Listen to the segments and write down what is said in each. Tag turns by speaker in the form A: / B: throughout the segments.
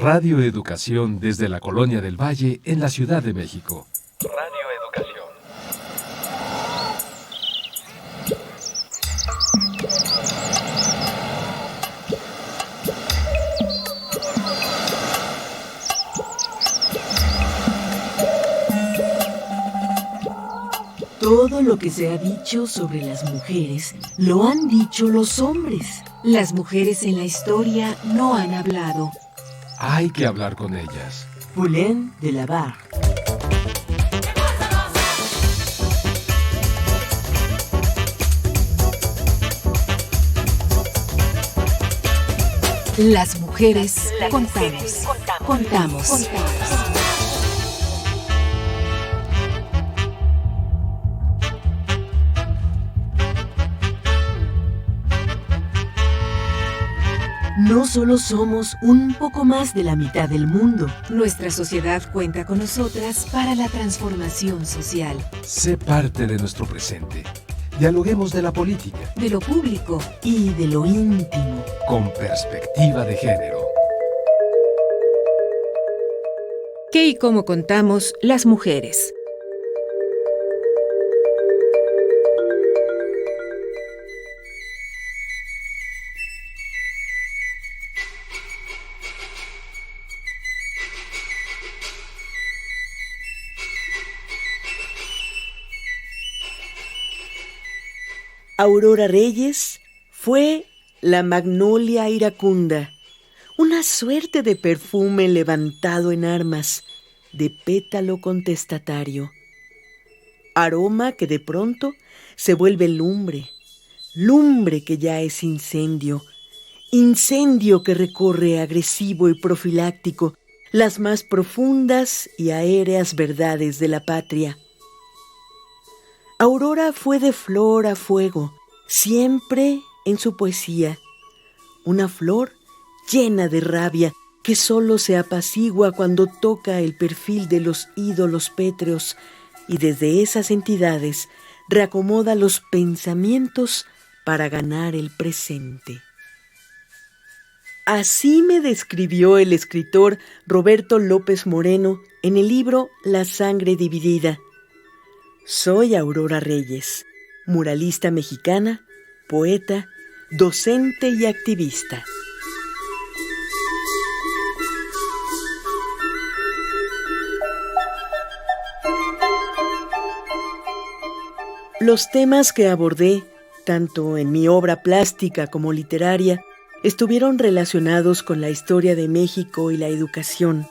A: Radio Educación desde la Colonia del Valle en la Ciudad de México. Radio Educación.
B: Todo lo que se ha dicho sobre las mujeres lo han dicho los hombres. Las mujeres en la historia no han hablado.
A: Hay que hablar con ellas.
B: Poulain de la Barre. Las mujeres contamos. No solo somos un poco más de la mitad del mundo. Nuestra sociedad cuenta con nosotras para la transformación social.
A: Sé parte de nuestro presente. Dialoguemos de la política,
B: de lo público y de lo íntimo.
A: Con perspectiva de género.
B: ¿Qué y cómo contamos las mujeres? Aurora Reyes fue la magnolia iracunda, una suerte de perfume levantado en armas, de pétalo contestatario. Aroma que de pronto se vuelve lumbre, lumbre que ya es incendio, incendio que recorre agresivo y profiláctico las más profundas y aéreas verdades de la patria. Aurora fue de flor a fuego, siempre en su poesía. Una flor llena de rabia que solo se apacigua cuando toca el perfil de los ídolos pétreos y desde esas entidades reacomoda los pensamientos para ganar el presente. Así me describió el escritor Roberto López Moreno en el libro La sangre dividida. Soy Aurora Reyes, muralista mexicana, poeta, docente y activista. Los temas que abordé, tanto en mi obra plástica como literaria, estuvieron relacionados con la historia de México y la educación.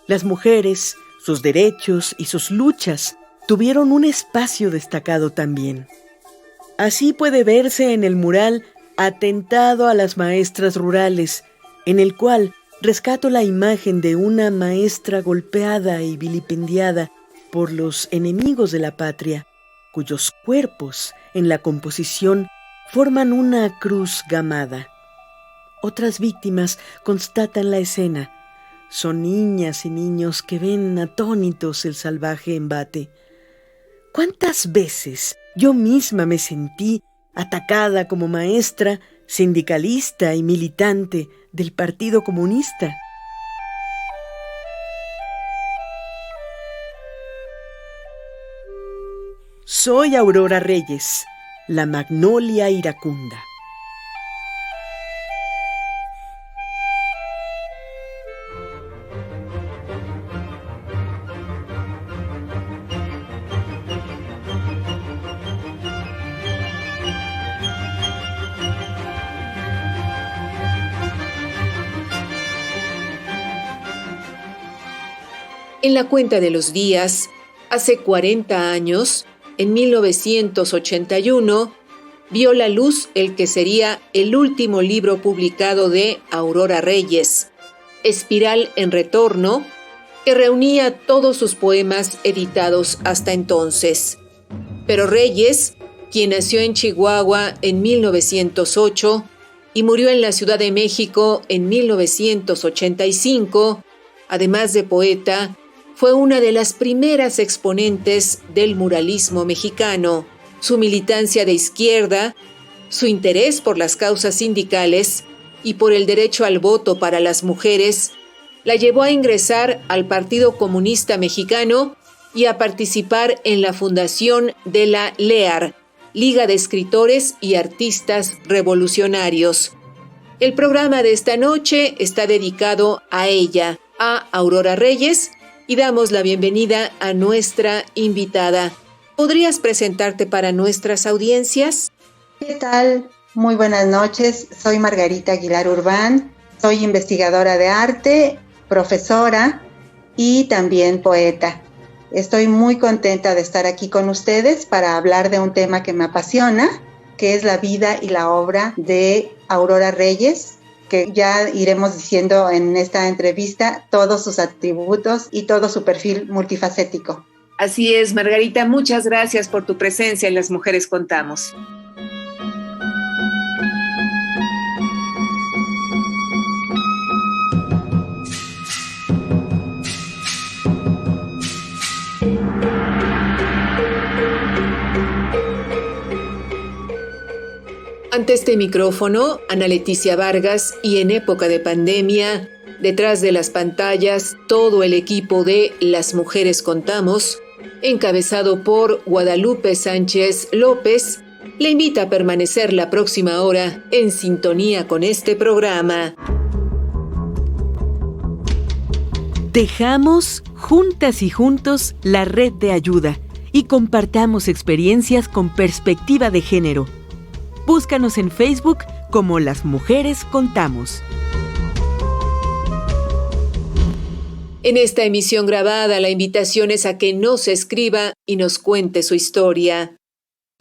B: Las mujeres, sus derechos y sus luchas tuvieron un espacio destacado también. Así puede verse en el mural Atentado a las maestras rurales, en el cual rescato la imagen de una maestra golpeada y vilipendiada por los enemigos de la patria, cuyos cuerpos en la composición forman una cruz gamada. Otras víctimas constatan la escena. Son niñas y niños que ven atónitos el salvaje embate. ¿Cuántas veces yo misma me sentí atacada como maestra, sindicalista y militante del Partido Comunista? Soy Aurora Reyes, la magnolia iracunda. En la cuenta de los días, hace 40 años, en 1981, vio la luz el que sería el último libro publicado de Aurora Reyes, Espiral en Retorno, que reunía todos sus poemas editados hasta entonces. Pero Reyes, quien nació en Chihuahua en 1908 y murió en la Ciudad de México en 1985, además de poeta, fue una de las primeras exponentes del muralismo mexicano. Su militancia de izquierda, su interés por las causas sindicales y por el derecho al voto para las mujeres
C: la llevó a ingresar al Partido Comunista Mexicano y a participar en la fundación de la LEAR, Liga de Escritores y Artistas Revolucionarios. El programa de esta noche está dedicado a ella, a Aurora Reyes, y damos la bienvenida a nuestra invitada. ¿Podrías presentarte para nuestras audiencias?
D: ¿Qué tal? Muy buenas noches. Soy Margarita Aguilar Urbán. Soy investigadora de arte, profesora y también poeta. Estoy muy contenta de estar aquí con ustedes para hablar de un tema que me apasiona, que es la vida y la obra de Aurora Reyes, que ya iremos diciendo en esta entrevista todos sus atributos y todo su perfil multifacético.
C: Así es, Margarita, muchas gracias por tu presencia en Las Mujeres Contamos. Ante este micrófono, Ana Leticia Vargas, y en época de pandemia, detrás de las pantallas, todo el equipo de Las Mujeres Contamos, encabezado por Guadalupe Sánchez López, le invita a permanecer la próxima hora en sintonía con este programa.
B: Tejamos juntas y juntos la red de ayuda y compartamos experiencias con perspectiva de género. Búscanos en Facebook como Las Mujeres Contamos.
C: En esta emisión grabada, la invitación es a que nos escriba y nos cuente su historia.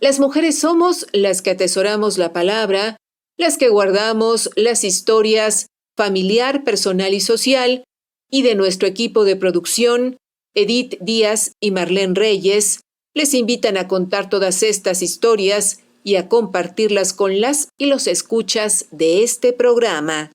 C: Las mujeres somos las que atesoramos la palabra, las que guardamos las historias familiar, personal y social, y de nuestro equipo de producción, Edith Díaz y Marlene Reyes, les invitan a contar todas estas historias y a compartirlas con las y los escuchas de este programa.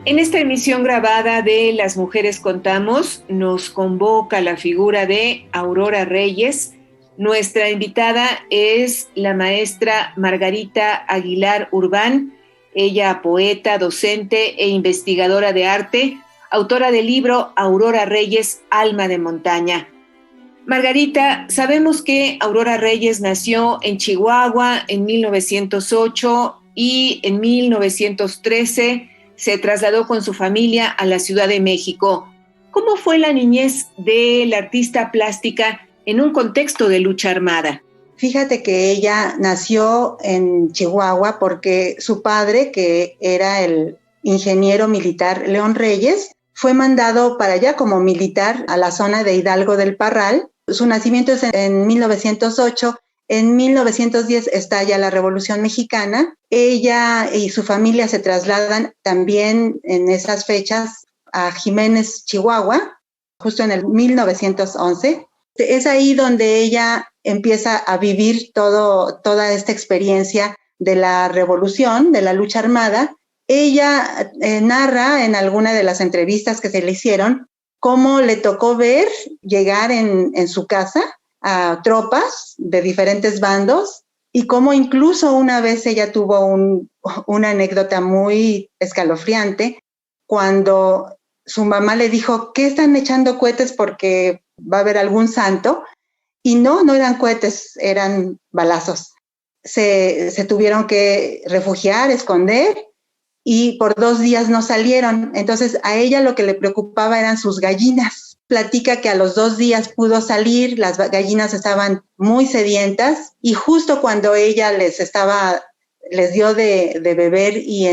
C: En esta emisión grabada de Las Mujeres Contamos, nos convoca la figura de Aurora Reyes. Nuestra invitada es la maestra Margarita Aguilar Urbán, ella poeta, docente e investigadora de arte, autora del libro Aurora Reyes, Alma de Montaña. Margarita, sabemos que Aurora Reyes nació en Chihuahua en 1908 y en 1913 se trasladó con su familia a la Ciudad de México. ¿Cómo fue la niñez de la artista plástica en un contexto de lucha armada?
D: Fíjate que ella nació en Chihuahua porque su padre, que era el ingeniero militar León Reyes, fue mandado para allá como militar a la zona de Hidalgo del Parral. Su nacimiento es en 1908. En 1910 estalla la Revolución Mexicana. Ella y su familia se trasladan también en esas fechas a Jiménez, Chihuahua, justo en el 1911. Es ahí donde ella empieza a vivir toda esta experiencia de la revolución, de la lucha armada. Ella narra en alguna de las entrevistas que se le hicieron cómo le tocó ver llegar en su casa a tropas de diferentes bandos y cómo incluso una vez ella tuvo una anécdota muy escalofriante cuando su mamá le dijo, ¿qué están echando cohetes porque va a haber algún santo? Y no eran cohetes, eran balazos. Se tuvieron que refugiar, esconder y por 2 días no salieron. Entonces a ella lo que le preocupaba eran sus gallinas. Platica que a los 2 días pudo salir, las gallinas estaban muy sedientas y justo cuando ella les dio de beber y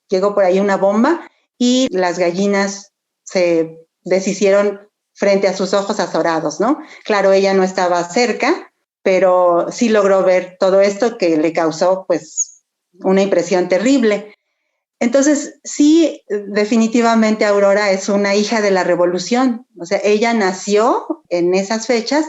D: llegó por ahí una bomba y las gallinas se deshicieron frente a sus ojos azorados, ¿no? Claro, ella no estaba cerca, pero sí logró ver todo esto que le causó, pues, una impresión terrible. Entonces, sí, definitivamente Aurora es una hija de la revolución. O sea, ella nació en esas fechas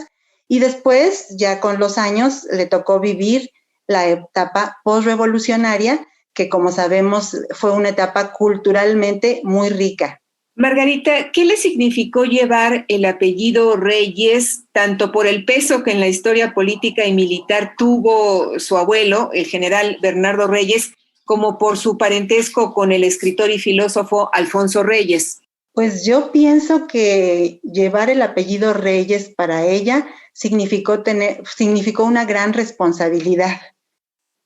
D: y después, ya con los años, le tocó vivir la etapa postrevolucionaria, que como sabemos fue una etapa culturalmente muy rica.
C: Margarita, ¿qué le significó llevar el apellido Reyes, tanto por el peso que en la historia política y militar tuvo su abuelo, el general Bernardo Reyes, como por su parentesco con el escritor y filósofo Alfonso Reyes?
D: Pues yo pienso que llevar el apellido Reyes para ella significó una gran responsabilidad,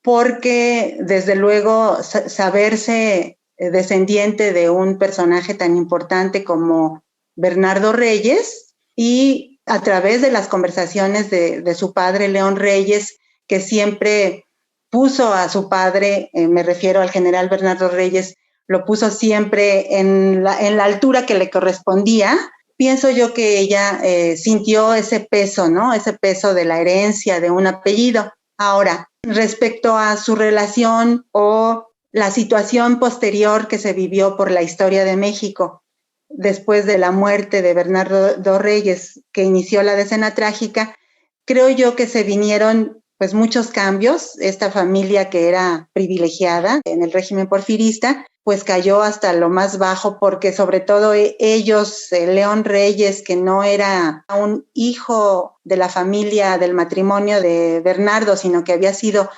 D: porque desde luego saberse descendiente de un personaje tan importante como Bernardo Reyes, y a través de las conversaciones de su padre León Reyes, que siempre puso a su padre, me refiero al general Bernardo Reyes, lo puso siempre en la altura que le correspondía. Pienso yo que ella sintió ese peso, ¿no? Ese peso de la herencia de un apellido. Ahora, respecto a su relación o la situación posterior que se vivió por la historia de México después de la muerte de Bernardo Reyes, que inició la decena trágica, creo yo que se vinieron pues muchos cambios. Esta familia que era privilegiada en el régimen porfirista, pues cayó hasta lo más bajo, porque sobre todo ellos, León Reyes, que no era un hijo de la familia del matrimonio de Bernardo, sino que había sido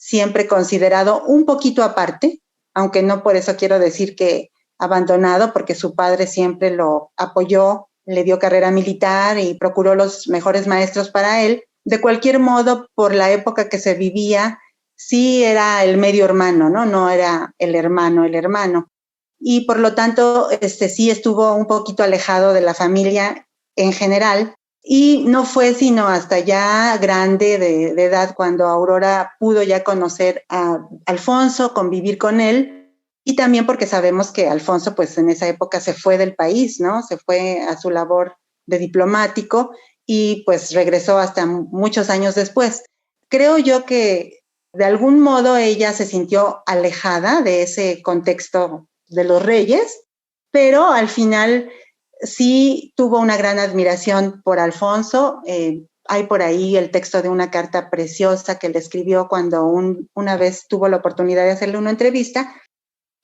D: siempre considerado un poquito aparte, aunque no por eso quiero decir que abandonado, porque su padre siempre lo apoyó, le dio carrera militar y procuró los mejores maestros para él. De cualquier modo, por la época que se vivía, sí era el medio hermano, ¿no? No era el hermano. Y por lo tanto, sí estuvo un poquito alejado de la familia en general. Y no fue sino hasta ya grande de edad cuando Aurora pudo ya conocer a Alfonso, convivir con él, y también porque sabemos que Alfonso pues en esa época se fue del país, ¿no? Se fue a su labor de diplomático y pues regresó hasta muchos años después. Creo yo que de algún modo ella se sintió alejada de ese contexto de los reyes, pero al final sí tuvo una gran admiración por Alfonso. Hay por ahí el texto de una carta preciosa que le escribió cuando una vez tuvo la oportunidad de hacerle una entrevista,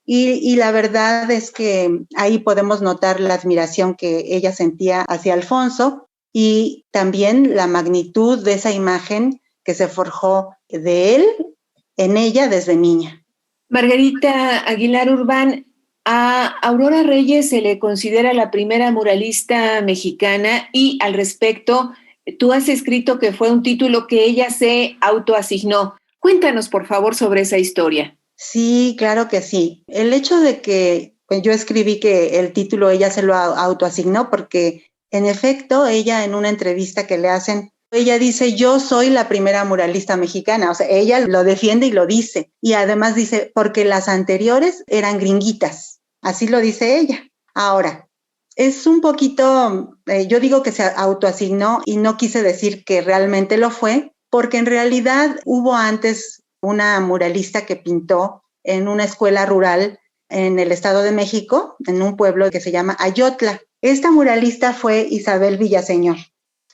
D: y la verdad es que ahí podemos notar la admiración que ella sentía hacia Alfonso y también la magnitud de esa imagen que se forjó de él en ella desde niña.
C: Margarita Aguilar Urbán, a Aurora Reyes se le considera la primera muralista mexicana y al respecto, tú has escrito que fue un título que ella se autoasignó. Cuéntanos, por favor, sobre esa historia.
D: Sí, claro que sí. El hecho de que pues, yo escribí que el título ella se lo autoasignó porque, en efecto, ella en una entrevista que le hacen, ella dice, yo soy la primera muralista mexicana. O sea, ella lo defiende y lo dice. Y además dice, porque las anteriores eran gringuitas. Así lo dice ella. Ahora, es un poquito, yo digo que se autoasignó y no quise decir que realmente lo fue, porque en realidad hubo antes una muralista que pintó en una escuela rural en el Estado de México, en un pueblo que se llama Ayotla. Esta muralista fue Isabel Villaseñor.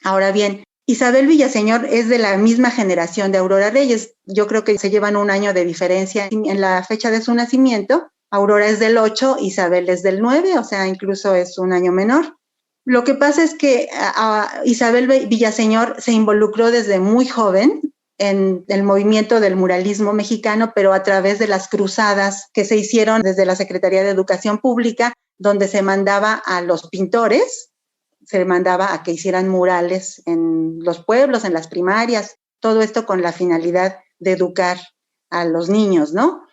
D: Ahora bien, Isabel Villaseñor es de la misma generación de Aurora Reyes. Yo creo que se llevan un año de diferencia en la fecha de su nacimiento. Aurora es del 8, Isabel es del 9, o sea, incluso es un año menor. Lo que pasa es que Isabel Villaseñor se involucró desde muy joven en el movimiento del muralismo mexicano, pero a través de las cruzadas que se hicieron desde la Secretaría de Educación Pública, donde se mandaba a los pintores, se mandaba a que hicieran murales en los pueblos, en las primarias, todo esto con la finalidad de educar a los niños, ¿no?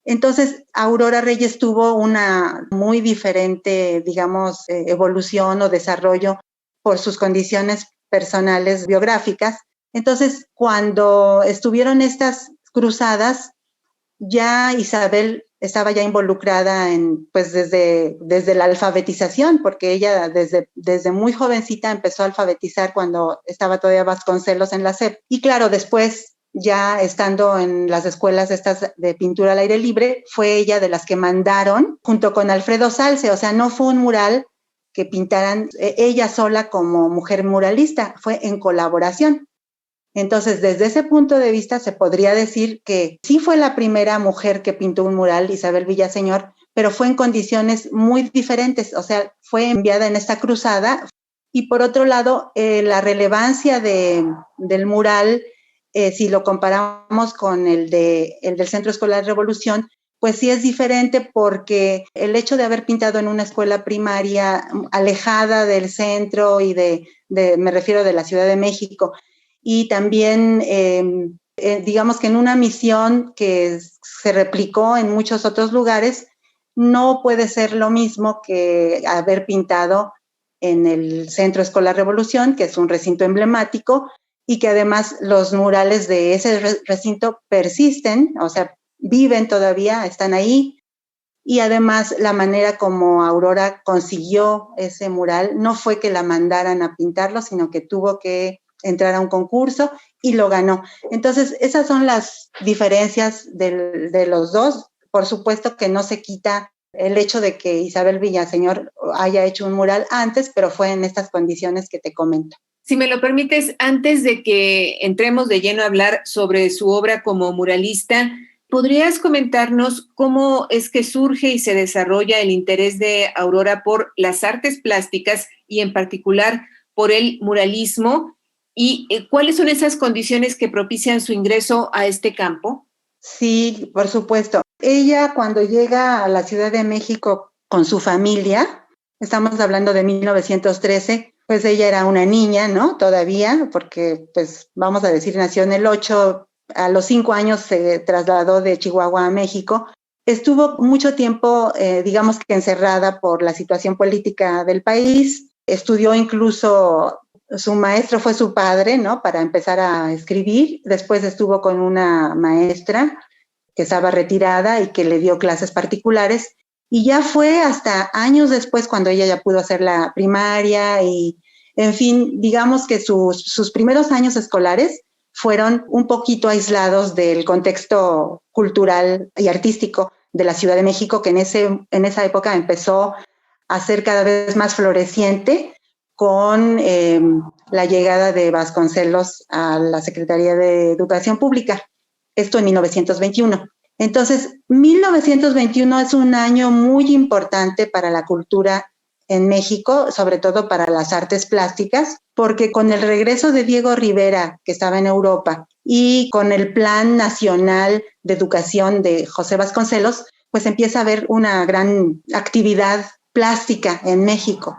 D: Entonces, Aurora Reyes tuvo una muy diferente, digamos, evolución o desarrollo por sus condiciones personales biográficas. Entonces, cuando estuvieron estas cruzadas, ya Isabel estaba ya involucrada pues desde la alfabetización, porque ella desde muy jovencita empezó a alfabetizar cuando estaba todavía Vasconcelos en la SEP. Y claro, después ya estando en las escuelas estas de pintura al aire libre, fue ella de las que mandaron, junto con Alfredo Salce, o sea, no fue un mural que pintaran ella sola como mujer muralista, fue en colaboración. Entonces, desde ese punto de vista, se podría decir que sí fue la primera mujer que pintó un mural, Isabel Villaseñor, pero fue en condiciones muy diferentes, o sea, fue enviada en esta cruzada. Y por otro lado, la relevancia del mural, si lo comparamos con el del Centro Escolar Revolución, pues sí es diferente porque el hecho de haber pintado en una escuela primaria alejada del centro y me refiero de la Ciudad de México, y también digamos que en una misión que se replicó en muchos otros lugares, no puede ser lo mismo que haber pintado en el Centro Escolar Revolución, que es un recinto emblemático y que además los murales de ese recinto persisten, o sea, viven todavía, están ahí. Y además la manera como Aurora consiguió ese mural no fue que la mandaran a pintarlo, sino que tuvo que entrar a un concurso y lo ganó. Entonces, esas son las diferencias de los dos. Por supuesto que no se quita el hecho de que Isabel Villaseñor haya hecho un mural antes, pero fue en estas condiciones que te comento.
C: Si me lo permites, antes de que entremos de lleno a hablar sobre su obra como muralista, ¿podrías comentarnos cómo es que surge y se desarrolla el interés de Aurora por las artes plásticas y en particular por el muralismo? ¿Y cuáles son esas condiciones que propician su ingreso a este campo?
D: Sí, por supuesto. Ella cuando llega a la Ciudad de México con su familia, estamos hablando de 1913, pues ella era una niña, ¿no? Todavía, porque pues vamos a decir, nació en el 8, a los 5 años se trasladó de Chihuahua a México. Estuvo mucho tiempo, digamos que encerrada por la situación política del país. Estudió incluso, su maestro fue su padre, ¿no? Para empezar a escribir. Después estuvo con una maestra que estaba retirada y que le dio clases particulares. Y ya fue hasta años después cuando ella ya pudo hacer la primaria y, en fin, digamos que sus primeros años escolares fueron un poquito aislados del contexto cultural y artístico de la Ciudad de México, que en esa época empezó a ser cada vez más floreciente con la llegada de Vasconcelos a la Secretaría de Educación Pública. Esto en 1921. Entonces, 1921 es un año muy importante para la cultura en México, sobre todo para las artes plásticas, porque con el regreso de Diego Rivera, que estaba en Europa, y con el Plan Nacional de Educación de José Vasconcelos, pues empieza a haber una gran actividad plástica en México.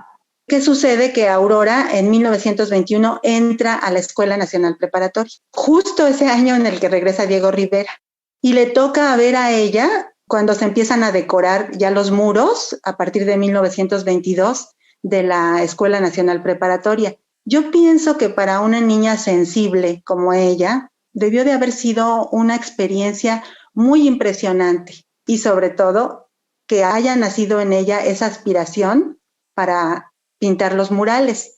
D: ¿Qué sucede? Que Aurora en 1921 entra a la Escuela Nacional Preparatoria, justo ese año en el que regresa Diego Rivera. Y le toca ver a ella cuando se empiezan a decorar ya los muros a partir de 1922 de la Escuela Nacional Preparatoria. Yo pienso que para una niña sensible como ella, debió de haber sido una experiencia muy impresionante y sobre todo que haya nacido en ella esa aspiración para pintar los murales.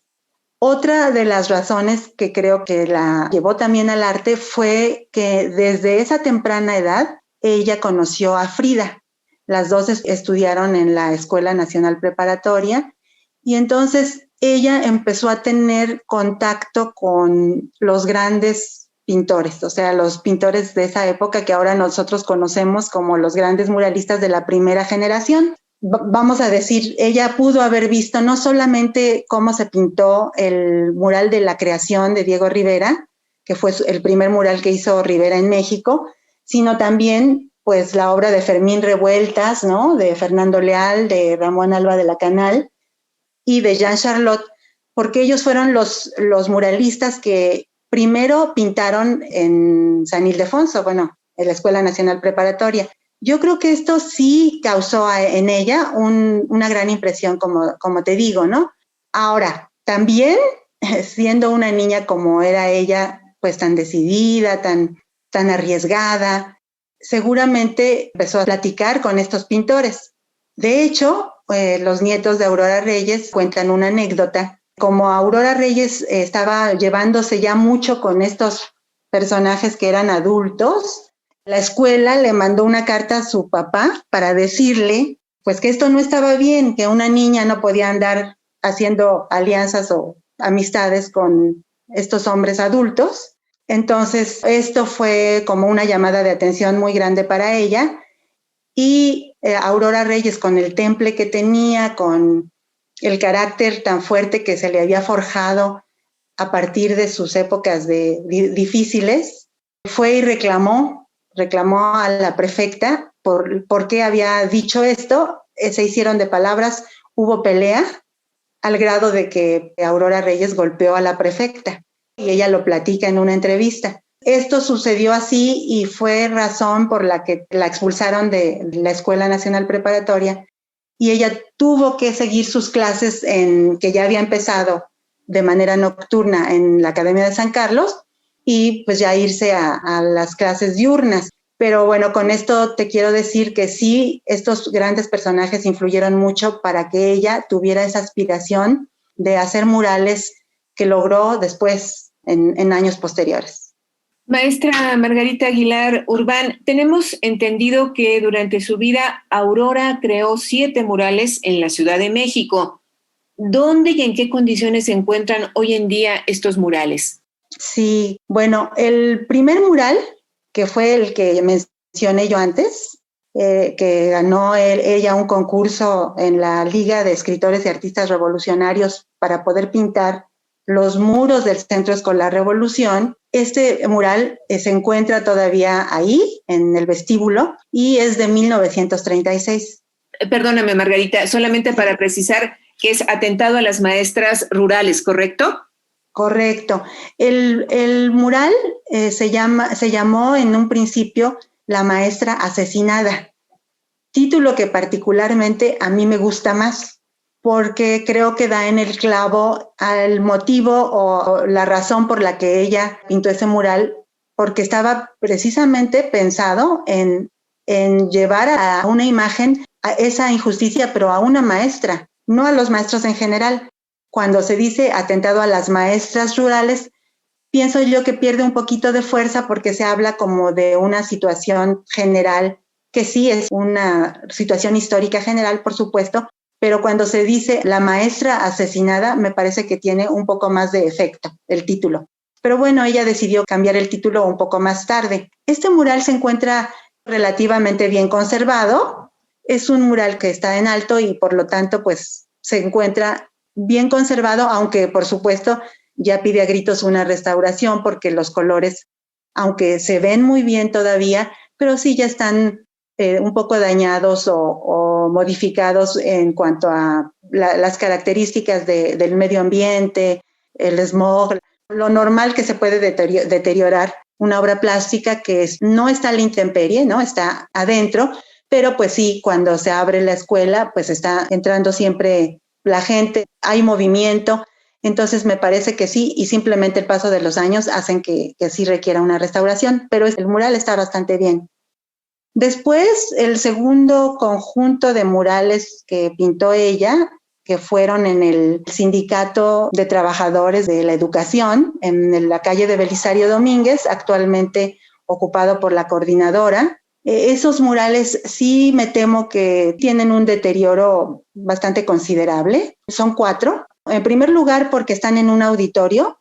D: Otra de las razones que creo que la llevó también al arte fue que desde esa temprana edad ella conoció a Frida. Las dos estudiaron en la Escuela Nacional Preparatoria y entonces ella empezó a tener contacto con los grandes pintores, o sea, los pintores de esa época que ahora nosotros conocemos como los grandes muralistas de la primera generación. Vamos a decir, ella pudo haber visto no solamente cómo se pintó el mural de la creación de Diego Rivera, que fue el primer mural que hizo Rivera en México, sino también pues la obra de Fermín Revueltas, ¿no? De Fernando Leal, de Ramón Alba de la Canal y de Jean Charlotte, porque ellos fueron los muralistas que primero pintaron en San Ildefonso, bueno, en la Escuela Nacional Preparatoria. Yo creo que esto sí causó en ella una gran impresión, como te digo, ¿no? Ahora, también siendo una niña como era ella, pues tan decidida, tan arriesgada, seguramente empezó a platicar con estos pintores. De hecho, los nietos de Aurora Reyes cuentan una anécdota. Como Aurora Reyes estaba llevándose ya mucho con estos personajes que eran adultos. La escuela le mandó una carta a su papá para decirle pues que esto no estaba bien, que una niña no podía andar haciendo alianzas o amistades con estos hombres adultos. Entonces, esto fue como una llamada de atención muy grande para ella. Y Aurora Reyes, con el temple que tenía, con el carácter tan fuerte que se le había forjado a partir de sus épocas difíciles, fue y reclamó a la prefecta por qué había dicho esto. Se hicieron de palabras, hubo pelea, al grado de que Aurora Reyes golpeó a la prefecta, y ella lo platica en una entrevista. Esto sucedió así y fue razón por la que la expulsaron de la Escuela Nacional Preparatoria, y ella tuvo que seguir sus clases que ya había empezado de manera nocturna en la Academia de San Carlos, y pues ya irse a las clases diurnas. Pero bueno, con esto te quiero decir que sí, estos grandes personajes influyeron mucho para que ella tuviera esa aspiración de hacer murales que logró después en años posteriores.
C: Maestra Margarita Aguilar Urbán, tenemos entendido que durante su vida Aurora creó 7 murales en la Ciudad de México. ¿Dónde y en qué condiciones se encuentran hoy en día estos murales?
D: Sí, bueno, el primer mural, que fue el que mencioné yo antes, que ganó ella un concurso en la Liga de Escritores y Artistas Revolucionarios para poder pintar los muros del Centro Escolar Revolución. Este mural se encuentra todavía ahí, en el vestíbulo, y es de 1936.
C: Perdóname, Margarita, solamente para precisar que es atentado a las maestras rurales, ¿correcto?
D: Correcto. El mural se llamó en un principio La Maestra Asesinada, título que particularmente a mí me gusta más, porque creo que da en el clavo al motivo o la razón por la que ella pintó ese mural, porque estaba precisamente pensado en llevar a una imagen a esa injusticia, pero a una maestra, no a los maestros en general. Cuando se dice atentado a las maestras rurales, pienso yo que pierde un poquito de fuerza porque se habla como de una situación general, que sí es una situación histórica general, por supuesto, pero cuando se dice la maestra asesinada, me parece que tiene un poco más de efecto el título. Pero bueno, ella decidió cambiar el título un poco más tarde. Este mural se encuentra relativamente bien conservado. Es un mural que está en alto y por lo tanto pues se encuentra bien conservado, aunque por supuesto ya pide a gritos una restauración porque los colores, aunque se ven muy bien todavía, pero sí ya están un poco dañados o modificados en cuanto a las características del medio ambiente, el smog, lo normal que se puede deteriorar una obra plástica que no está a la intemperie, ¿no? Está adentro, pero pues sí, cuando se abre la escuela, pues está entrando siempre la gente, hay movimiento, entonces me parece que sí, y simplemente el paso de los años hacen que sí requiera una restauración, pero el mural está bastante bien. Después, el segundo conjunto de murales que pintó ella, que fueron en el Sindicato de Trabajadores de la Educación, en la calle de Belisario Domínguez, actualmente ocupado por la coordinadora. Esos murales sí me temo que tienen un deterioro bastante considerable. Son 4. En primer lugar, porque están en un auditorio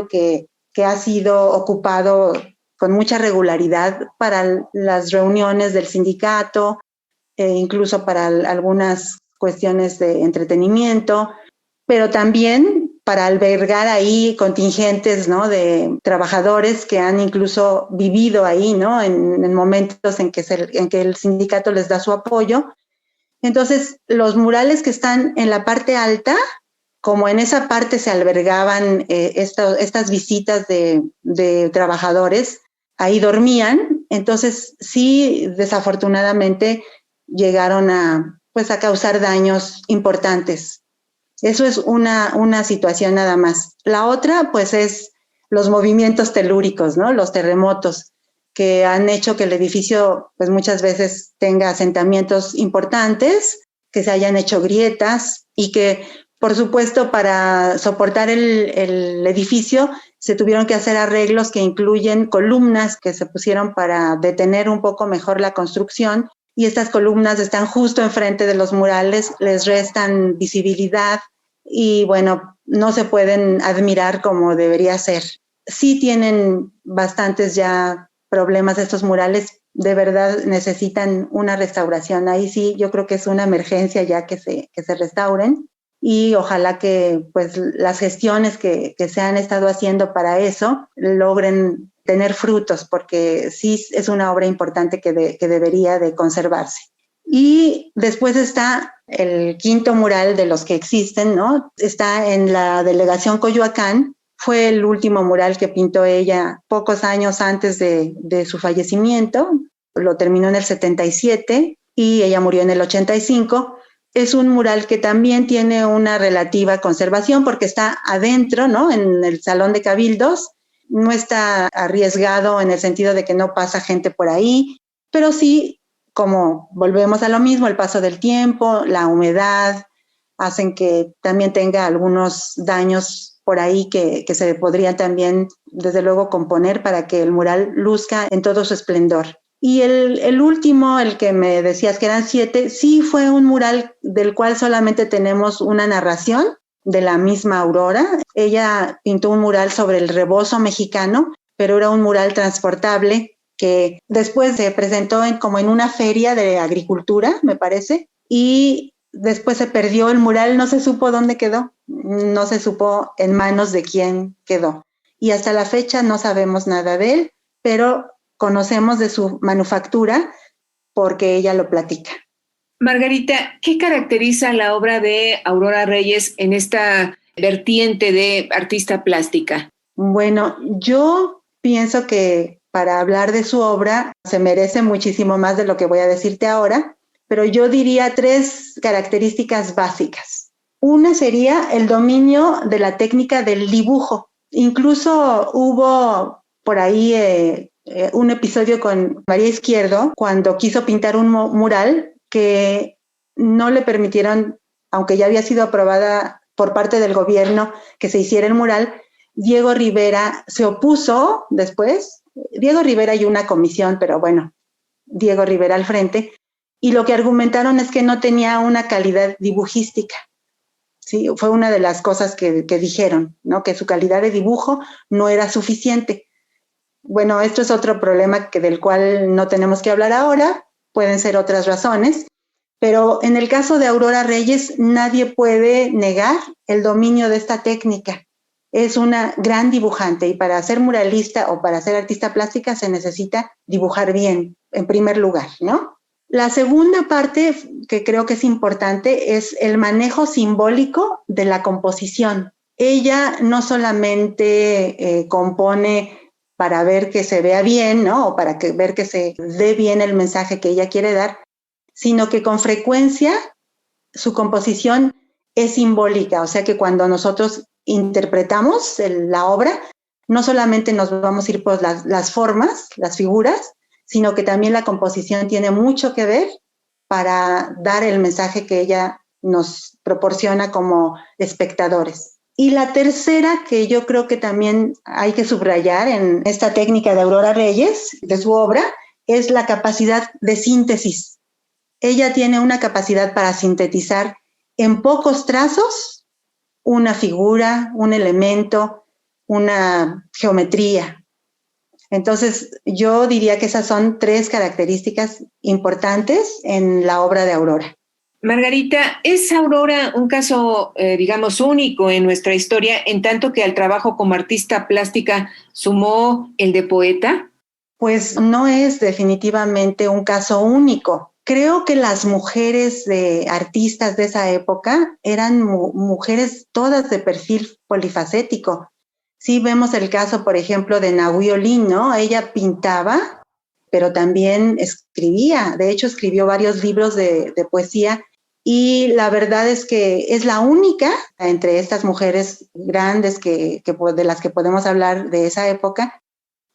D: que ha sido ocupado con mucha regularidad para las reuniones del sindicato, incluso para algunas cuestiones de entretenimiento, pero también para albergar ahí contingentes, ¿no?, de trabajadores que han incluso vivido ahí, ¿no?, en momentos en que el sindicato les da su apoyo. Entonces, los murales que están en la parte alta, como en esa parte se albergaban estas visitas de trabajadores, ahí dormían, entonces sí, desafortunadamente llegaron a causar daños importantes. Eso es una situación nada más. La otra, pues, es los movimientos telúricos, ¿no? Los terremotos, que han hecho que el edificio, pues, muchas veces tenga asentamientos importantes, que se hayan hecho grietas y que, por supuesto, para soportar el edificio se tuvieron que hacer arreglos que incluyen columnas que se pusieron para detener un poco mejor la construcción, y estas columnas están justo enfrente de los murales, les restan visibilidad y bueno, no se pueden admirar como debería ser. Sí tienen bastantes ya problemas estos murales, de verdad necesitan una restauración. Ahí sí, yo creo que es una emergencia ya que se restauren, y ojalá que pues las gestiones que se han estado haciendo para eso logren tener frutos, porque sí es una obra importante que debería de conservarse. Y después está el quinto mural de los que existen, ¿no? Está en la delegación Coyoacán. Fue el último mural que pintó ella pocos años antes de su fallecimiento. Lo terminó en el 77 y ella murió en el 85. Es un mural que también tiene una relativa conservación porque está adentro, ¿no? En el Salón de Cabildos. No está arriesgado en el sentido de que no pasa gente por ahí, pero sí, como volvemos a lo mismo, el paso del tiempo, la humedad, hacen que también tenga algunos daños por ahí que se podrían también, desde luego, componer para que el mural luzca en todo su esplendor. Y el último, el que me decías que eran 7, sí fue un mural del cual solamente tenemos una narración de la misma Aurora. Ella pintó un mural sobre el rebozo mexicano, pero era un mural transportable que después se presentó como en una feria de agricultura, me parece, y después se perdió el mural, no se supo dónde quedó, no se supo en manos de quién quedó. Y hasta la fecha no sabemos nada de él, pero conocemos de su manufactura porque ella lo platica.
C: Margarita, ¿qué caracteriza la obra de Aurora Reyes en esta vertiente de artista plástica?
D: Bueno, yo pienso que para hablar de su obra se merece muchísimo más de lo que voy a decirte ahora, pero yo diría 3 características básicas. Una sería el dominio de la técnica del dibujo. Incluso hubo por ahí un episodio con María Izquierdo cuando quiso pintar un mural que no le permitieron, aunque ya había sido aprobada por parte del gobierno que se hiciera el mural. Diego Rivera se opuso después. Diego Rivera y una comisión, pero bueno, Diego Rivera al frente, y lo que argumentaron es que no tenía una calidad dibujística. Sí, fue una de las cosas que dijeron, ¿no? Que su calidad de dibujo no era suficiente. Bueno, esto es otro problema del cual no tenemos que hablar ahora, pueden ser otras razones, pero en el caso de Aurora Reyes nadie puede negar el dominio de esta técnica. Es una gran dibujante y para ser muralista o para ser artista plástica se necesita dibujar bien, en primer lugar, ¿no? La segunda parte que creo que es importante es el manejo simbólico de la composición. Ella no solamente compone para ver que se vea bien, ¿no? O para ver que se dé bien el mensaje que ella quiere dar, sino que con frecuencia su composición es simbólica, o sea que cuando nosotros interpretamos la obra, no solamente nos vamos a ir por las formas, las figuras, sino que también la composición tiene mucho que ver para dar el mensaje que ella nos proporciona como espectadores. Y la tercera, que yo creo que también hay que subrayar en esta técnica de Aurora Reyes, de su obra, es la capacidad de síntesis. Ella tiene una capacidad para sintetizar en pocos trazos una figura, un elemento, una geometría. Entonces, yo diría que esas son 3 características importantes en la obra de Aurora.
C: Margarita, ¿es Aurora un caso, digamos, único en nuestra historia, en tanto que al trabajo como artista plástica sumó el de poeta?
D: Pues no es definitivamente un caso único. Creo que las mujeres artistas de esa época eran mujeres todas de perfil polifacético. Sí vemos el caso, por ejemplo, de Nahui Olin, ¿no? Ella pintaba, pero también escribía. De hecho, escribió varios libros de poesía. Y la verdad es que es la única entre estas mujeres grandes de las que podemos hablar de esa época,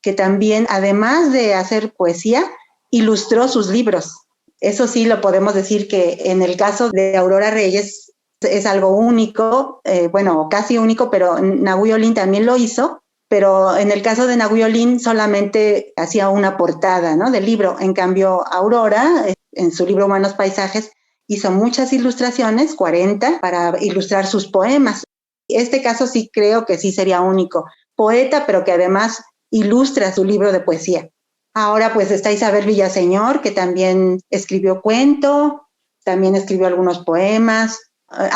D: que también, además de hacer poesía, ilustró sus libros. Eso sí lo podemos decir que en el caso de Aurora Reyes es algo único, bueno, casi único, pero Nahui Olin también lo hizo, pero en el caso de Nahuiolín solamente hacía una portada, ¿no?, del libro. En cambio, Aurora, en su libro Humanos Paisajes, hizo muchas ilustraciones, 40, para ilustrar sus poemas. Este caso sí creo que sí sería único. Poeta, pero que además ilustra su libro de poesía. Ahora pues está Isabel Villaseñor, que también escribió cuento, también escribió algunos poemas.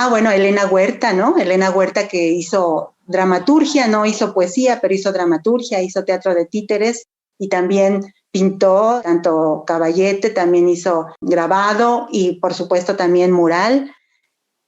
D: Bueno, Elena Huerta, ¿no? Elena Huerta, que hizo dramaturgia, no hizo poesía, pero hizo dramaturgia, hizo teatro de títeres y también pintó, tanto caballete, también hizo grabado y por supuesto también mural.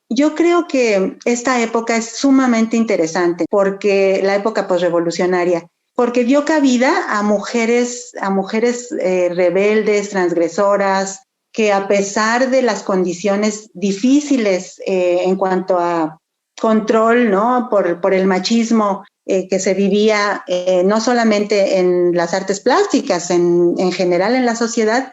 D: Yo creo que esta época es sumamente interesante, porque la época posrevolucionaria, porque dio cabida a mujeres rebeldes, transgresoras, que a pesar de las condiciones difíciles en cuanto a control, ¿no?, por el machismo que se vivía no solamente en las artes plásticas, en general en la sociedad.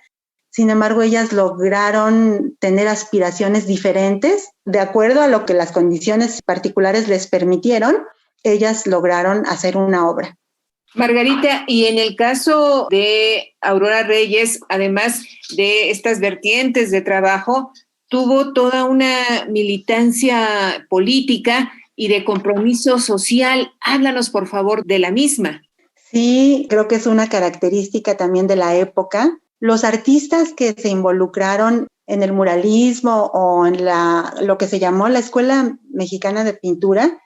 D: Sin embargo, ellas lograron tener aspiraciones diferentes, de acuerdo a lo que las condiciones particulares les permitieron. Ellas lograron hacer una obra.
C: Margarita, y en el caso de Aurora Reyes, además de estas vertientes de trabajo, tuvo toda una militancia política y de compromiso social. Háblanos, por favor, de la misma.
D: Sí, creo que es una característica también de la época. Los artistas que se involucraron en el muralismo o en lo que se llamó la Escuela Mexicana de Pintura,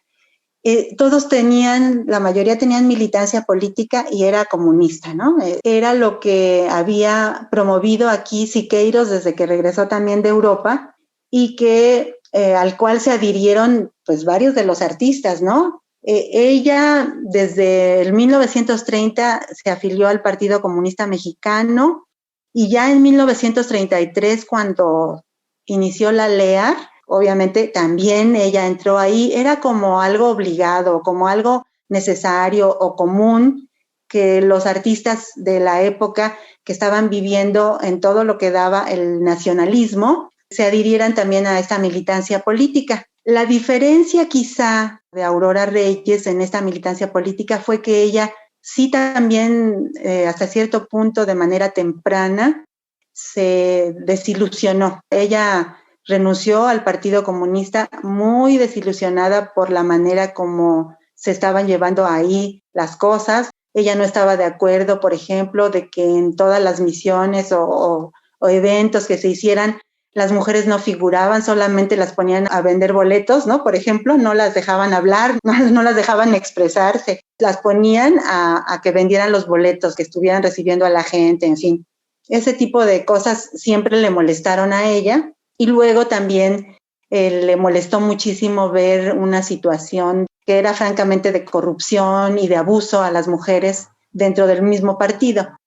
D: todos la mayoría tenían militancia política y era comunista, ¿no? Era lo que había promovido aquí Siqueiros desde que regresó también de Europa y que al cual se adhirieron pues varios de los artistas, ¿no? Ella desde el 1930 se afilió al Partido Comunista Mexicano y ya en 1933, cuando inició la LEAR, obviamente también ella entró ahí. Era como algo obligado, como algo necesario o común que los artistas de la época que estaban viviendo en todo lo que daba el nacionalismo se adhirieran también a esta militancia política. La diferencia quizá de Aurora Reyes en esta militancia política fue que ella sí también hasta cierto punto de manera temprana se desilusionó. Ella renunció al Partido Comunista muy desilusionada por la manera como se estaban llevando ahí las cosas. Ella no estaba de acuerdo, por ejemplo, de que en todas las misiones o eventos que se hicieran, las mujeres no figuraban, solamente las ponían a vender boletos, ¿no? Por ejemplo, no las dejaban hablar, no las dejaban expresarse, las ponían a que vendieran los boletos, que estuvieran recibiendo a la gente, en fin. Ese tipo de cosas siempre le molestaron a ella. Y luego también le molestó muchísimo ver una situación que era francamente de corrupción y de abuso a las mujeres dentro del mismo partido.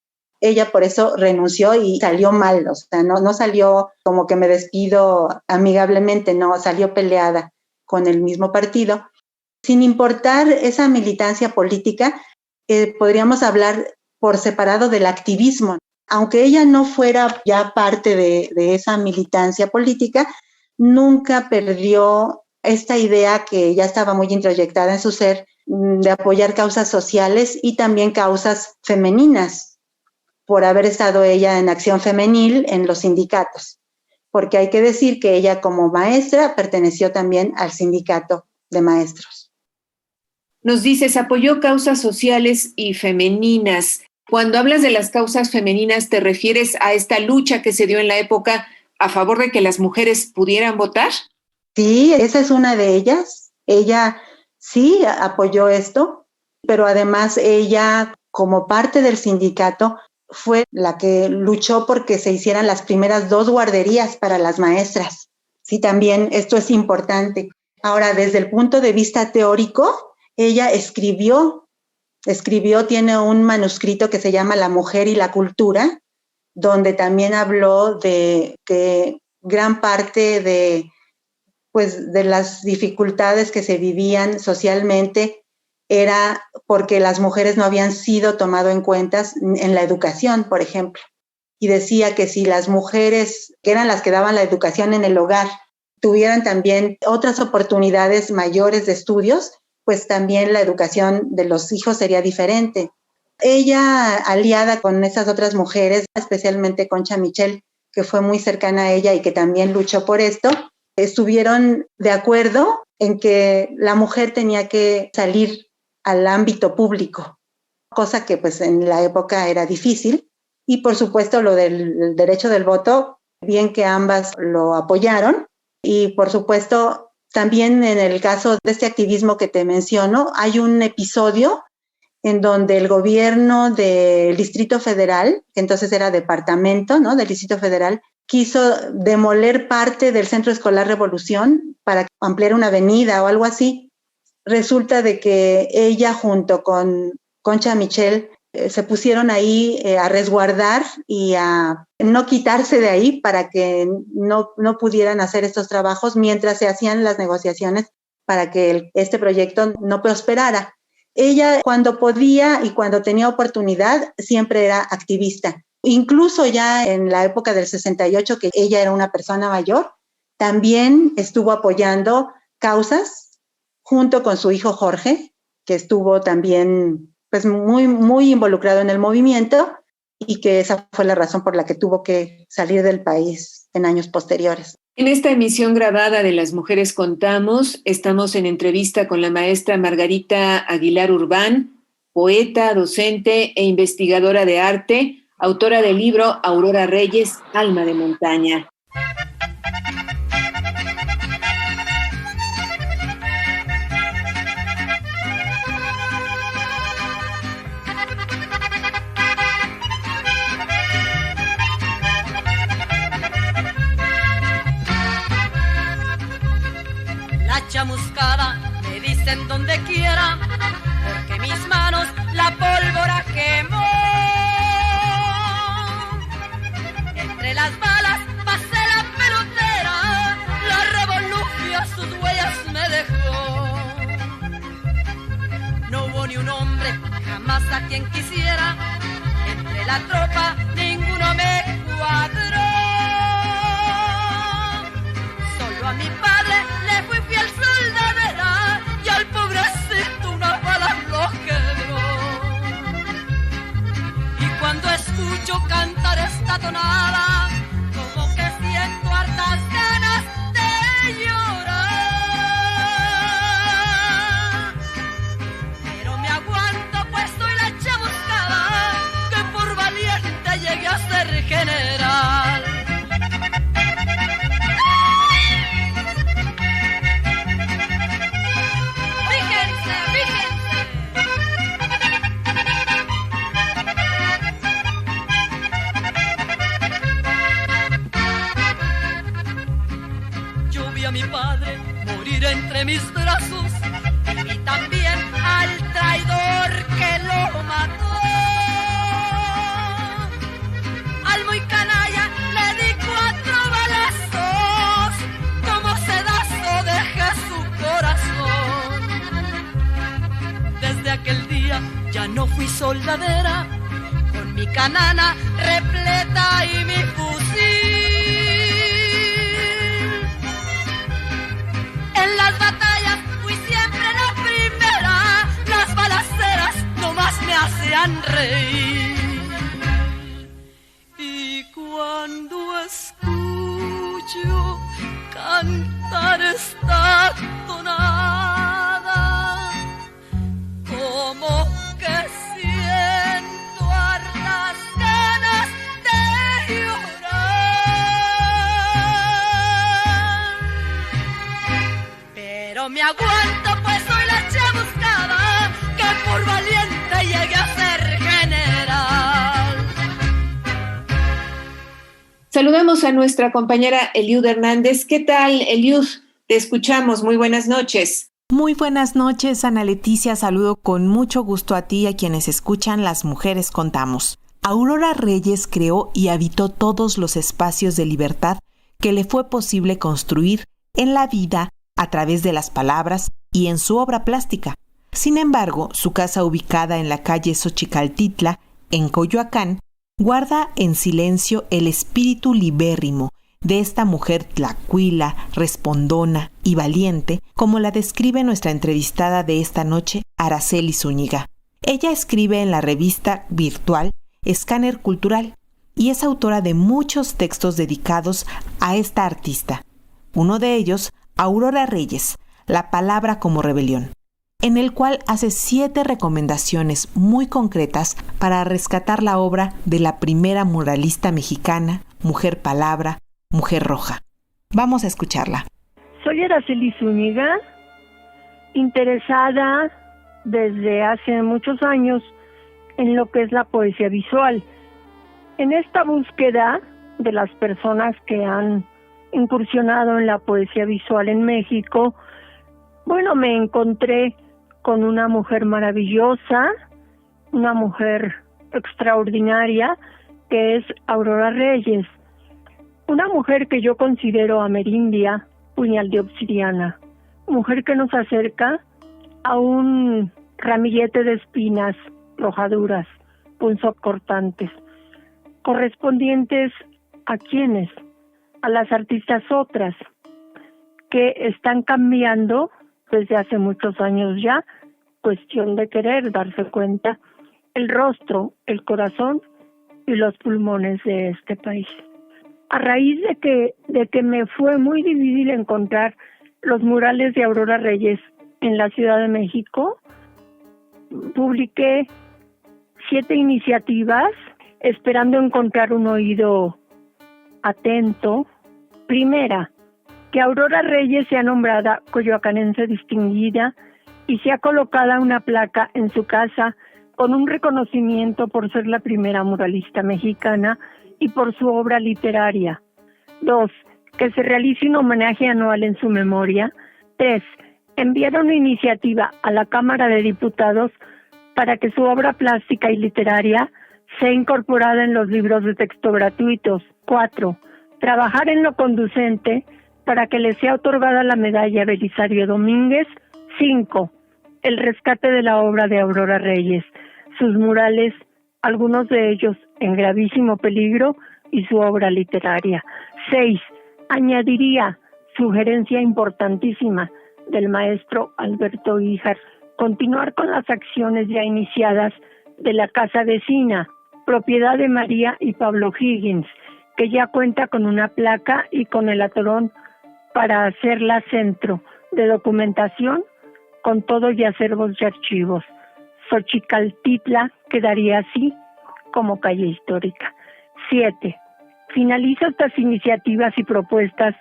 D: Ella por eso renunció y salió mal, o sea, no salió como que me despido amigablemente, no, salió peleada con el mismo partido. Sin importar esa militancia política, podríamos hablar por separado del activismo. Aunque ella no fuera ya parte de esa militancia política, nunca perdió esta idea que ya estaba muy introyectada en su ser de apoyar causas sociales y también causas femeninas, por haber estado ella en acción femenil en los sindicatos. Porque hay que decir que ella como maestra perteneció también al sindicato de maestros.
C: Nos dices, apoyó causas sociales y femeninas. Cuando hablas de las causas femeninas, ¿te refieres a esta lucha que se dio en la época a favor de que las mujeres pudieran votar?
D: Sí, esa es una de ellas. Ella sí apoyó esto, pero además ella, como parte del sindicato, fue la que luchó porque se hicieran las primeras 2 guarderías para las maestras. Sí, también esto es importante. Ahora, desde el punto de vista teórico, ella escribió, tiene un manuscrito que se llama La mujer y la cultura, donde también habló de que gran parte de las dificultades que se vivían socialmente era porque las mujeres no habían sido tomado en cuenta en la educación, por ejemplo. Y decía que si las mujeres, que eran las que daban la educación en el hogar, tuvieran también otras oportunidades mayores de estudios, pues también la educación de los hijos sería diferente. Ella, aliada con esas otras mujeres, especialmente Concha Michel, que fue muy cercana a ella y que también luchó por esto, estuvieron de acuerdo en que la mujer tenía que salir al ámbito público, cosa que pues en la época era difícil. Y por supuesto lo del derecho del voto, bien que ambas lo apoyaron. Y por supuesto también en el caso de este activismo que te menciono, hay un episodio en donde el gobierno del Distrito Federal, que entonces era departamento, ¿no?, del Distrito Federal, quiso demoler parte del Centro Escolar Revolución para ampliar una avenida o algo así. Resulta de que ella junto con Concha Michel se pusieron ahí a resguardar y a no quitarse de ahí para que no pudieran hacer estos trabajos mientras se hacían las negociaciones para que este proyecto no prosperara. Ella, cuando podía y cuando tenía oportunidad, siempre era activista. Incluso ya en la época del 68, que ella era una persona mayor, también estuvo apoyando causas junto con su hijo Jorge, que estuvo también pues muy, muy involucrado en el movimiento y que esa fue la razón por la que tuvo que salir del país en años posteriores.
C: En esta emisión grabada de Las Mujeres Contamos, estamos en entrevista con la maestra Margarita Aguilar Urbán, poeta, docente e investigadora de arte, autora del libro Aurora Reyes, Alma de Montaña.
E: Chamuscada, me dicen donde quiera, porque mis manos la pólvora quemó. Entre las balas pasé la pelotera, la revolufia sus huellas me dejó. No hubo ni un hombre jamás a quien quisiera, entre la tropa ninguno me cuadró. Solo a mi padre le fui fiel soldadera y al pobrecito una bala lo quebró. Y cuando escucho cantar esta tonada, como que siento hartas ganas de llorar. Pero me aguanto pues soy la chamuscada que por valiente llegué a ser general. A mi padre morir entre mis brazos y vi también al traidor que lo mató. Al muy canalla le di 4 balazos, como sedazo dejé su corazón. Desde aquel día ya no fui soldadera, con mi canana repleta y mi fusil. En las batallas fui siempre la primera, las balaceras nomás me hacían reír. Y cuando escucho cantar esta tonada, como que siento hartas ganas de llorar. Pero me aguanto pues soy la chamuscada que por valiente llegué a ser general.
C: Saludamos a nuestra compañera Eliud Hernández. ¿Qué tal, Eliud? Te escuchamos. Muy buenas noches.
F: Muy buenas noches, Ana Leticia. Saludo con mucho gusto a ti y a quienes escuchan Las Mujeres Contamos. Aurora Reyes creó y habitó todos los espacios de libertad que le fue posible construir en la vida a través de las palabras y en su obra plástica. Sin embargo, su casa ubicada en la calle Xochicaltitla, en Coyoacán, guarda en silencio el espíritu libérrimo, de esta mujer tlacuila, respondona y valiente, como la describe nuestra entrevistada de esta noche, Araceli Zúñiga. Ella escribe en la revista virtual Escáner Cultural y es autora de muchos textos dedicados a esta artista. Uno de ellos, Aurora Reyes, La palabra como rebelión, en el cual hace 7 recomendaciones muy concretas para rescatar la obra de la primera muralista mexicana, Mujer Palabra, Mujer Roja. Vamos a escucharla.
G: Soy Araceli Zúñiga, interesada desde hace muchos años en lo que es la poesía visual. En esta búsqueda de las personas que han incursionado en la poesía visual en México, me encontré con una mujer maravillosa, una mujer extraordinaria, que es Aurora Reyes. Una mujer que yo considero amerindia, puñal de obsidiana. Mujer que nos acerca a un ramillete de espinas rojaduras, punzocortantes, correspondientes ¿a quiénes? A las artistas otras, que están cambiando desde hace muchos años ya, cuestión de querer darse cuenta, el rostro, el corazón y los pulmones de este país. A raíz de que me fue muy difícil encontrar los murales de Aurora Reyes en la Ciudad de México, publiqué 7 iniciativas esperando encontrar un oído atento. Primera, que Aurora Reyes sea nombrada coyoacanense distinguida y sea colocada una placa en su casa con un reconocimiento por ser la primera muralista mexicana y por su obra literaria. 2. Que se realice un homenaje anual en su memoria. 3. Enviar una iniciativa a la Cámara de Diputados para que su obra plástica y literaria sea incorporada en los libros de texto gratuitos. 4. Trabajar en lo conducente para que le sea otorgada la medalla Belisario Domínguez. 5. El rescate de la obra de Aurora Reyes, sus murales, algunos de ellos en gravísimo peligro, y su obra literaria. 6. Añadiría, sugerencia importantísima del maestro Alberto Híjar, continuar con las acciones ya iniciadas de la Casa Vecina, propiedad de María y Pablo Higgins, que ya cuenta con una placa y con el atorón para hacerla centro de documentación con todo y acervos y archivos. Xochicaltitla quedaría así como calle histórica. 7. Finaliza estas iniciativas y propuestas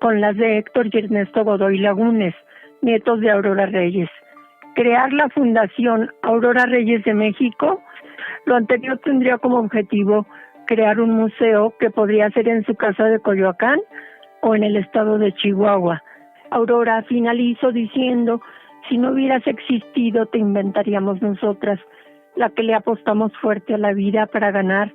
G: con las de Héctor y Ernesto Godoy Lagunes, nietos de Aurora Reyes. Crear la Fundación Aurora Reyes de México. Lo anterior tendría como objetivo crear un museo que podría ser en su casa de Coyoacán o en el estado de Chihuahua. Aurora, finalizo diciendo, si no hubieras existido, te inventaríamos nosotras, la que le apostamos fuerte a la vida para ganar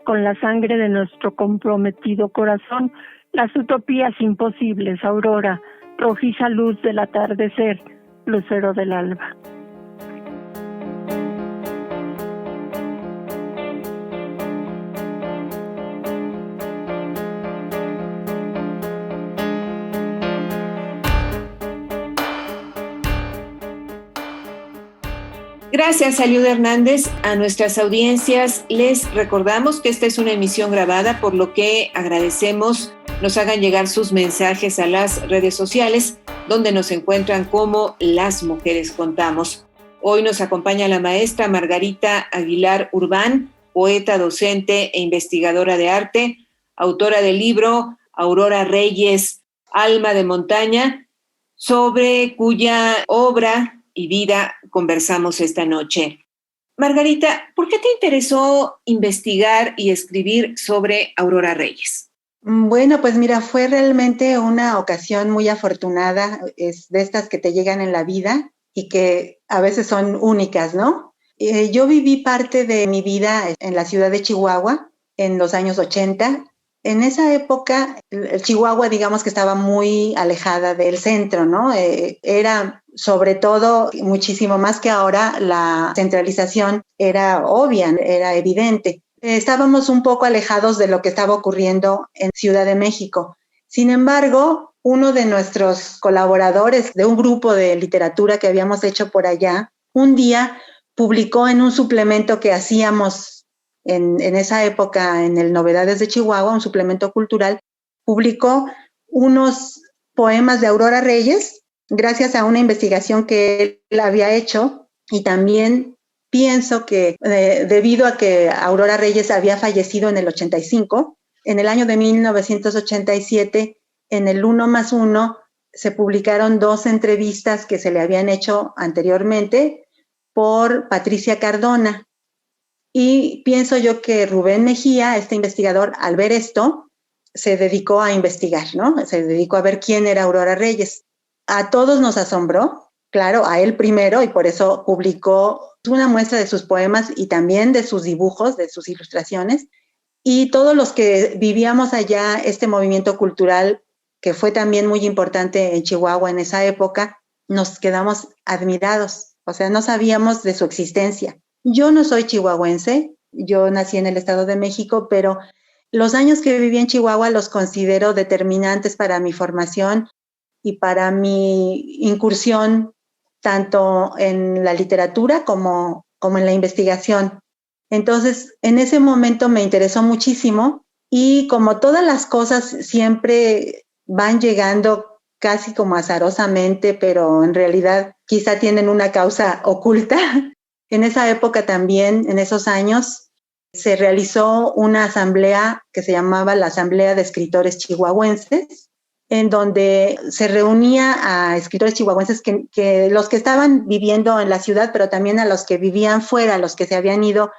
G: con la sangre de nuestro comprometido corazón las utopías imposibles. Aurora, rojiza luz del atardecer, lucero del alba.
C: Gracias, Salud Hernández. A nuestras audiencias les recordamos que esta es una emisión grabada, por lo que agradecemos nos hagan llegar sus mensajes a las redes sociales, donde nos encuentran como Las Mujeres Contamos. Hoy nos acompaña la maestra Margarita Aguilar Urbán, poeta, docente e investigadora de arte, autora del libro Aurora Reyes, Alma de Montaña, sobre cuya obra y vida conversamos esta noche. Margarita, ¿por qué te interesó investigar y escribir sobre Aurora Reyes?
D: Bueno, pues mira, fue realmente una ocasión muy afortunada, es de estas que te llegan en la vida y que a veces son únicas, ¿no? Yo viví parte de mi vida en la ciudad de Chihuahua en los años 80. En esa época, Chihuahua, digamos que estaba muy alejada del centro, ¿no? Era, sobre todo, muchísimo más que ahora, la centralización era obvia, era evidente. Estábamos un poco alejados de lo que estaba ocurriendo en Ciudad de México. Sin embargo, uno de nuestros colaboradores de un grupo de literatura que habíamos hecho por allá, un día publicó en un suplemento que hacíamos en esa época en el Novedades de Chihuahua, un suplemento cultural, publicó unos poemas de Aurora Reyes gracias a una investigación que él había hecho, y también pienso que debido a que Aurora Reyes había fallecido en el 85, en el año de 1987, en el 1+1, se publicaron 2 entrevistas que se le habían hecho anteriormente por Patricia Cardona. Y pienso yo que Rubén Mejía, este investigador, al ver esto, se dedicó a investigar, ¿no? Se dedicó a ver quién era Aurora Reyes. A todos nos asombró, claro, a él primero, y por eso publicó una muestra de sus poemas y también de sus dibujos, de sus ilustraciones. Y todos los que vivíamos allá este movimiento cultural, que fue también muy importante en Chihuahua en esa época, nos quedamos admirados, o sea, no sabíamos de su existencia. Yo no soy chihuahuense, yo nací en el Estado de México, pero los años que viví en Chihuahua los considero determinantes para mi formación y para mi incursión tanto en la literatura como en la investigación. Entonces, en ese momento me interesó muchísimo, y como todas las cosas siempre van llegando casi como azarosamente, pero en realidad quizá tienen una causa oculta. En esa época también, en esos años, se realizó una asamblea que se llamaba la Asamblea de Escritores Chihuahuenses, en donde se reunía a escritores chihuahuenses que los que estaban viviendo en la ciudad, pero también a los que vivían fuera, a los que se habían ido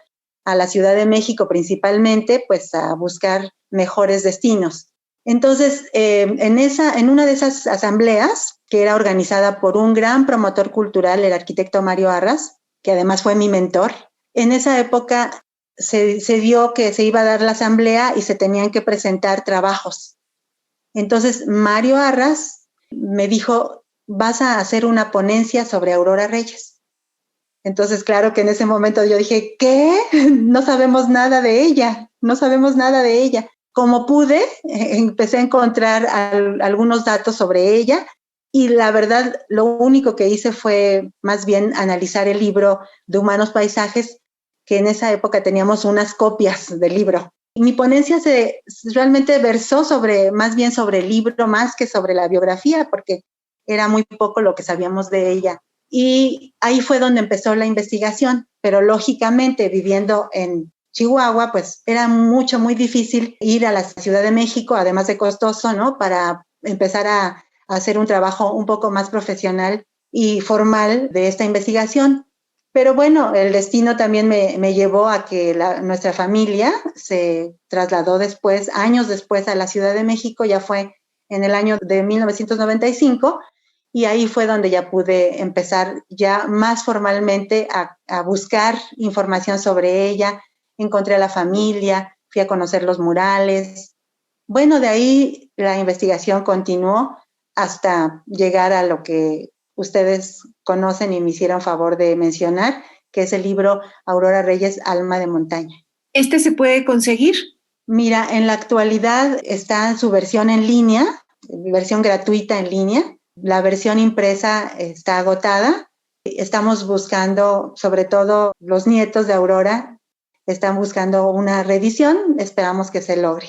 D: a la Ciudad de México principalmente, pues a buscar mejores destinos. Entonces, en una de esas asambleas, que era organizada por un gran promotor cultural, el arquitecto Mario Arras, que además fue mi mentor, en esa época se dio que se iba a dar la asamblea y se tenían que presentar trabajos. Entonces, Mario Arras me dijo, vas a hacer una ponencia sobre Aurora Reyes. Entonces, claro que en ese momento yo dije, ¿qué? No sabemos nada de ella, no sabemos nada de ella. Como pude, empecé a encontrar algunos datos sobre ella, y la verdad, lo único que hice fue más bien analizar el libro de Humanos Paisajes, que en esa época teníamos unas copias del libro. Mi ponencia realmente versó más bien sobre el libro, más que sobre la biografía, porque era muy poco lo que sabíamos de ella. Y ahí fue donde empezó la investigación, pero lógicamente viviendo en Chihuahua, pues era muy difícil ir a la Ciudad de México, además de costoso, ¿no? Para empezar a hacer un trabajo un poco más profesional y formal de esta investigación. Pero bueno, el destino también me llevó a que nuestra familia se trasladó después, años después, a la Ciudad de México, ya fue en el año de 1995, y ahí fue donde ya pude empezar ya más formalmente a buscar información sobre ella. Encontré a la familia, fui a conocer los murales. Bueno, de ahí la investigación continuó hasta llegar a lo que ustedes conocen y me hicieron favor de mencionar, que es el libro Aurora Reyes, Alma de Montaña.
C: ¿Este se puede conseguir?
D: Mira, en la actualidad está en su versión en línea, versión gratuita en línea. La versión impresa está agotada. Estamos buscando, sobre todo los nietos de Aurora, están buscando una reedición. Esperamos que se logre.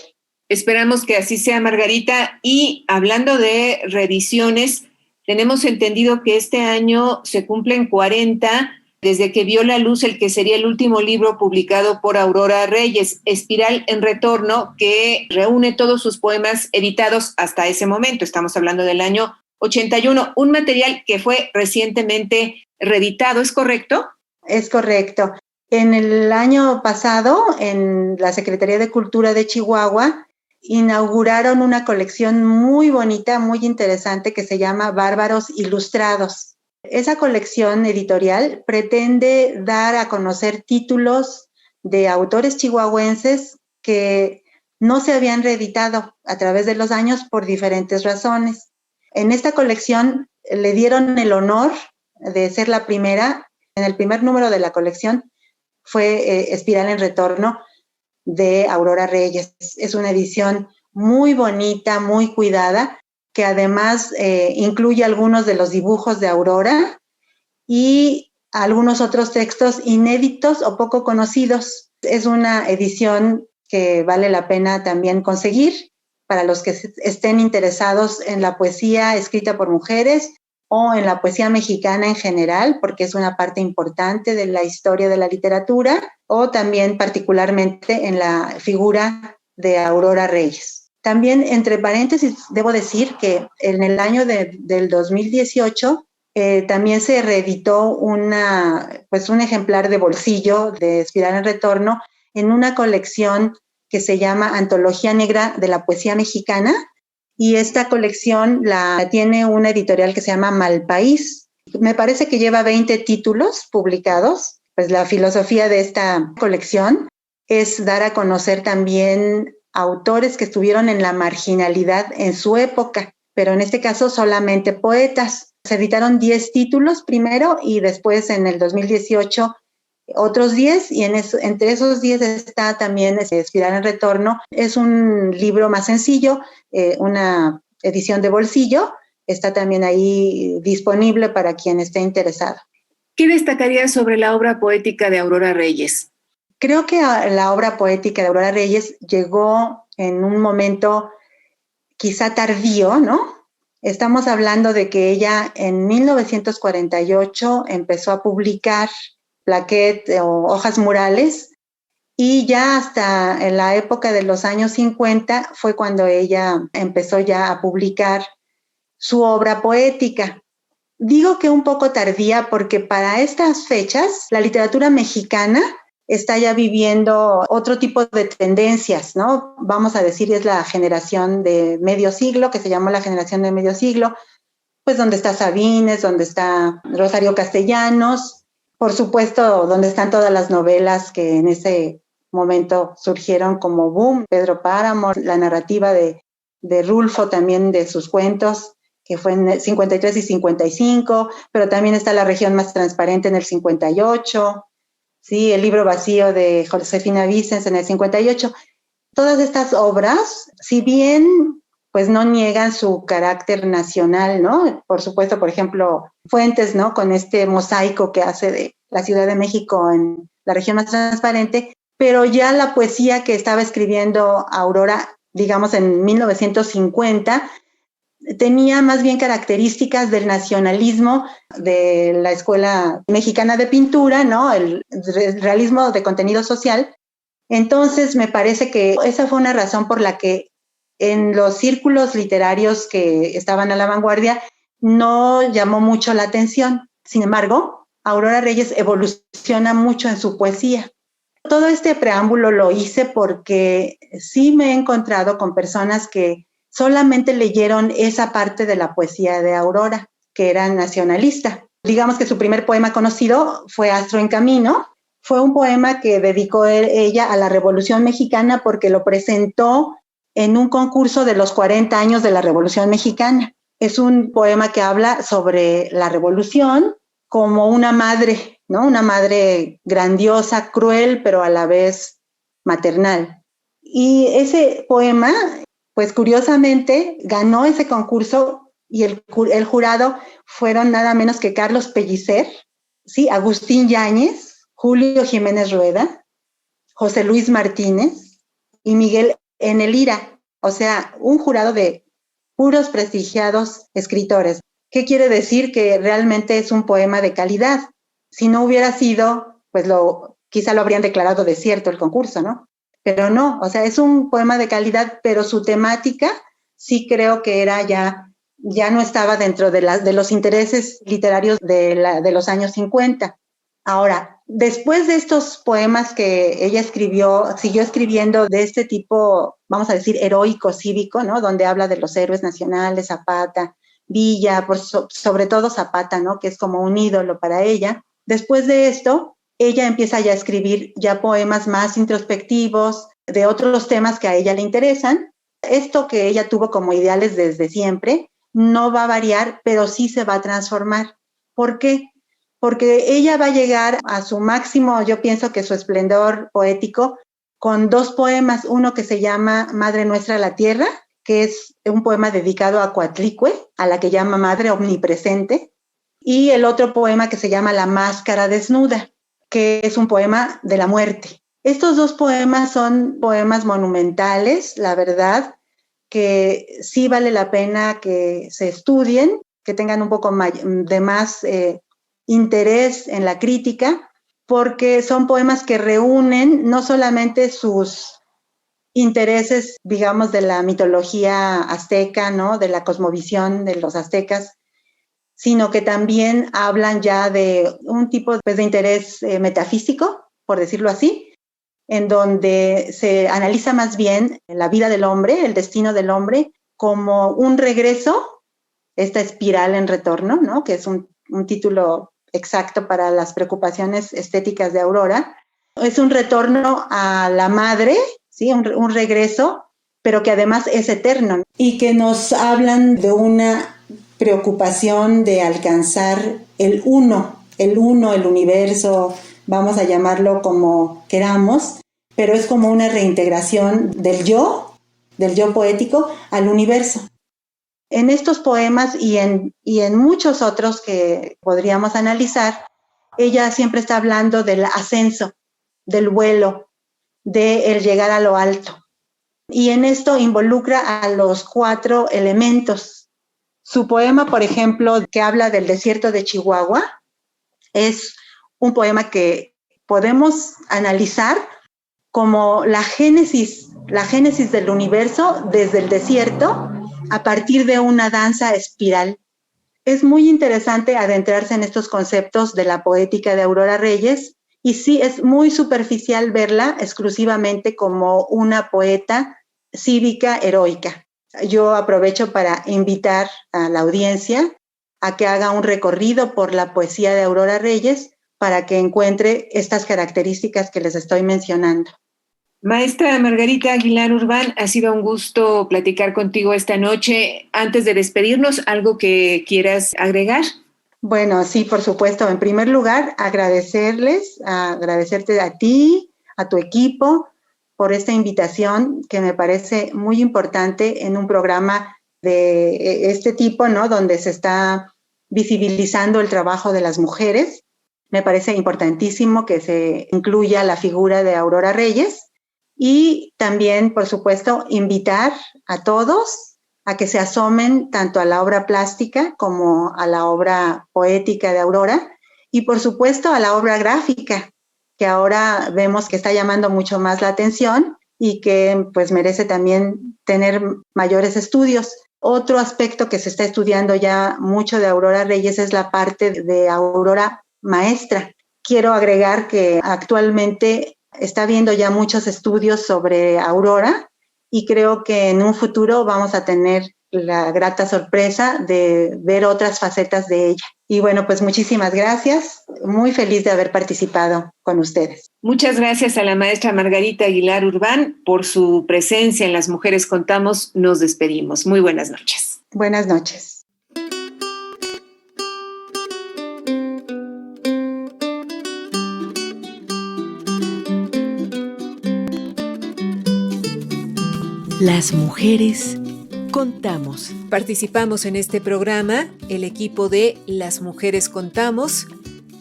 C: Esperamos que así sea, Margarita. Y hablando de reediciones, tenemos entendido que este año se cumplen 40 desde que vio la luz el que sería el último libro publicado por Aurora Reyes, Espiral en Retorno, que reúne todos sus poemas editados hasta ese momento. Estamos hablando del año 81, un material que fue recientemente reeditado, ¿es correcto?
D: Es correcto. En el año pasado, en la Secretaría de Cultura de Chihuahua, inauguraron una colección muy bonita, muy interesante, que se llama Bárbaros Ilustrados. Esa colección editorial pretende dar a conocer títulos de autores chihuahuenses que no se habían reeditado a través de los años por diferentes razones. En esta colección le dieron el honor de ser la primera. En el primer número de la colección fue Espiral en Retorno. de Aurora Reyes. Es una edición muy bonita, muy cuidada, que además incluye algunos de los dibujos de Aurora y algunos otros textos inéditos o poco conocidos. Es una edición que vale la pena también conseguir para los que estén interesados en la poesía escrita por mujeres o en la poesía mexicana en general, porque es una parte importante de la historia de la literatura, o también particularmente en la figura de Aurora Reyes. También, entre paréntesis, debo decir que en el año del 2018 también se reeditó un ejemplar de bolsillo de Espiral en Retorno en una colección que se llama Antología Negra de la Poesía Mexicana, y esta colección la tiene una editorial que se llama Malpaís. Me parece que lleva 20 títulos publicados. Pues la filosofía de esta colección es dar a conocer también autores que estuvieron en la marginalidad en su época, pero en este caso solamente poetas. Se editaron 10 títulos primero y después en el 2018 otros 10, y entre esos 10 está también Espiral en Retorno. Es un libro más sencillo, una edición de bolsillo. Está también ahí disponible para quien esté interesado.
C: ¿Qué destacarías sobre la obra poética de Aurora Reyes?
D: Creo que la obra poética de Aurora Reyes llegó en un momento quizá tardío, ¿no? Estamos hablando de que ella en 1948 empezó a publicar plaquettes o hojas murales, y ya hasta en la época de los años 50 fue cuando ella empezó ya a publicar su obra poética. Digo que un poco tardía porque para estas fechas la literatura mexicana está ya viviendo otro tipo de tendencias, ¿no? Vamos a decir, es la generación de medio siglo, que se llamó la generación de medio siglo, pues donde está Sabines, donde está Rosario Castellanos, por supuesto, donde están todas las novelas que en ese momento surgieron como boom, Pedro Páramo, la narrativa de Rulfo también, de sus cuentos, que fue en 53 y 55, pero también está La región más transparente en el 58, ¿sí? El libro vacío de Josefina Vicens en el 58. Todas estas obras, si bien pues no niegan su carácter nacional, ¿no? Por supuesto, por ejemplo, Fuentes, ¿no? Con este mosaico que hace de la Ciudad de México en La región más transparente, pero ya la poesía que estaba escribiendo Aurora, digamos en 1950, tenía más bien características del nacionalismo de la Escuela Mexicana de Pintura, ¿no? El realismo de contenido social. Entonces, me parece que esa fue una razón por la que en los círculos literarios que estaban a la vanguardia no llamó mucho la atención. Sin embargo, Aurora Reyes evoluciona mucho en su poesía. Todo este preámbulo lo hice porque sí me he encontrado con personas que solamente leyeron esa parte de la poesía de Aurora, que era nacionalista. Digamos que su primer poema conocido fue Astro en Camino. Fue un poema que dedicó ella a la Revolución Mexicana porque lo presentó en un concurso de los 40 años de la Revolución Mexicana. Es un poema que habla sobre la revolución como una madre, ¿no? Una madre grandiosa, cruel, pero a la vez maternal. Y ese poema, pues curiosamente, ganó ese concurso, y el jurado fueron nada menos que Carlos Pellicer, ¿sí? Agustín Yáñez, Julio Jiménez Rueda, José Luis Martínez y Miguel N. Lira. O sea, un jurado de puros prestigiados escritores. ¿Qué quiere decir? Que realmente es un poema de calidad. Si no hubiera sido, pues quizá lo habrían declarado desierto el concurso, ¿no? Pero no, o sea, es un poema de calidad, pero su temática sí creo que era ya no estaba dentro de los intereses literarios de los años 50. Ahora, después de estos poemas que ella escribió, siguió escribiendo de este tipo, vamos a decir, heroico, cívico, ¿no? Donde habla de los héroes nacionales, Zapata, Villa, sobre todo Zapata, ¿no? Que es como un ídolo para ella. Después de esto, ella empieza ya a escribir ya poemas más introspectivos de otros temas que a ella le interesan. Esto que ella tuvo como ideales desde siempre no va a variar, pero sí se va a transformar. ¿Por qué? Porque ella va a llegar a su máximo, yo pienso que su esplendor poético, con 2 poemas, uno que se llama Madre Nuestra la Tierra, que es un poema dedicado a Coatlicue, a la que llama Madre Omnipresente, y el otro poema que se llama La Máscara Desnuda, que es un poema de la muerte. Estos 2 poemas son poemas monumentales, la verdad, que sí vale la pena que se estudien, que tengan un poco de más interés en la crítica, porque son poemas que reúnen no solamente sus intereses, digamos, de la mitología azteca, ¿no?, de la cosmovisión de los aztecas, sino que también hablan ya de un tipo pues, de interés metafísico, por decirlo así, en donde se analiza más bien la vida del hombre, el destino del hombre, como un regreso, esta espiral en retorno, ¿no?, que es un título exacto para las preocupaciones estéticas de Aurora. Es un retorno a la madre, ¿sí?, un regreso, pero que además es eterno, y que nos hablan de una preocupación de alcanzar el uno, el universo, vamos a llamarlo como queramos, pero es como una reintegración del yo poético al universo. En estos poemas y en muchos otros que podríamos analizar, ella siempre está hablando del ascenso, del vuelo, del llegar a lo alto. Y en esto involucra a los 4 elementos. Su poema, por ejemplo, que habla del desierto de Chihuahua, es un poema que podemos analizar como la génesis del universo desde el desierto a partir de una danza espiral. Es muy interesante adentrarse en estos conceptos de la poética de Aurora Reyes, y sí, es muy superficial verla exclusivamente como una poeta cívica heroica. Yo aprovecho para invitar a la audiencia a que haga un recorrido por la poesía de Aurora Reyes para que encuentre estas características que les estoy mencionando.
C: Maestra Margarita Aguilar Urbán, ha sido un gusto platicar contigo esta noche. Antes de despedirnos, ¿algo que quieras agregar?
D: Bueno, sí, por supuesto. En primer lugar, agradecerte a ti, a tu equipo, por esta invitación que me parece muy importante en un programa de este tipo, ¿no?, donde se está visibilizando el trabajo de las mujeres. Me parece importantísimo que se incluya la figura de Aurora Reyes. Y también, por supuesto, invitar a todos a que se asomen tanto a la obra plástica como a la obra poética de Aurora y, por supuesto, a la obra gráfica, que ahora vemos que está llamando mucho más la atención y que pues merece también tener mayores estudios. Otro aspecto que se está estudiando ya mucho de Aurora Reyes es la parte de Aurora maestra. Quiero agregar que actualmente está habiendo ya muchos estudios sobre Aurora y creo que en un futuro vamos a tener la grata sorpresa de ver otras facetas de ella. Y bueno, pues muchísimas gracias. Muy feliz de haber participado con ustedes.
C: Muchas gracias a la maestra Margarita Aguilar Urbán por su presencia en Las Mujeres Contamos. Nos despedimos. Muy buenas noches.
D: Buenas noches.
B: Las Mujeres Contamos.
H: Participamos en este programa el equipo de Las Mujeres Contamos,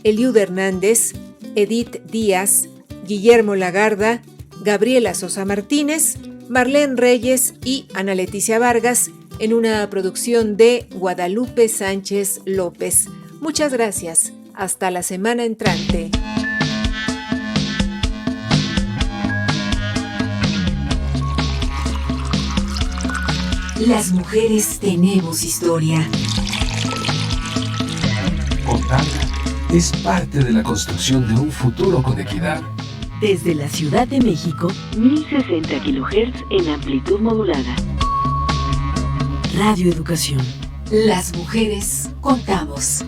H: Eliud Hernández, Edith Díaz, Guillermo Lagarda, Gabriela Sosa Martínez, Marlene Reyes y Ana Leticia Vargas, en una producción de Guadalupe Sánchez López. Muchas gracias. Hasta la semana entrante.
I: Las mujeres tenemos historia.
A: Contarla es parte de la construcción de un futuro con equidad.
B: Desde la Ciudad de México, 1060 kHz en amplitud modulada. Radio Educación.
I: Las mujeres contamos.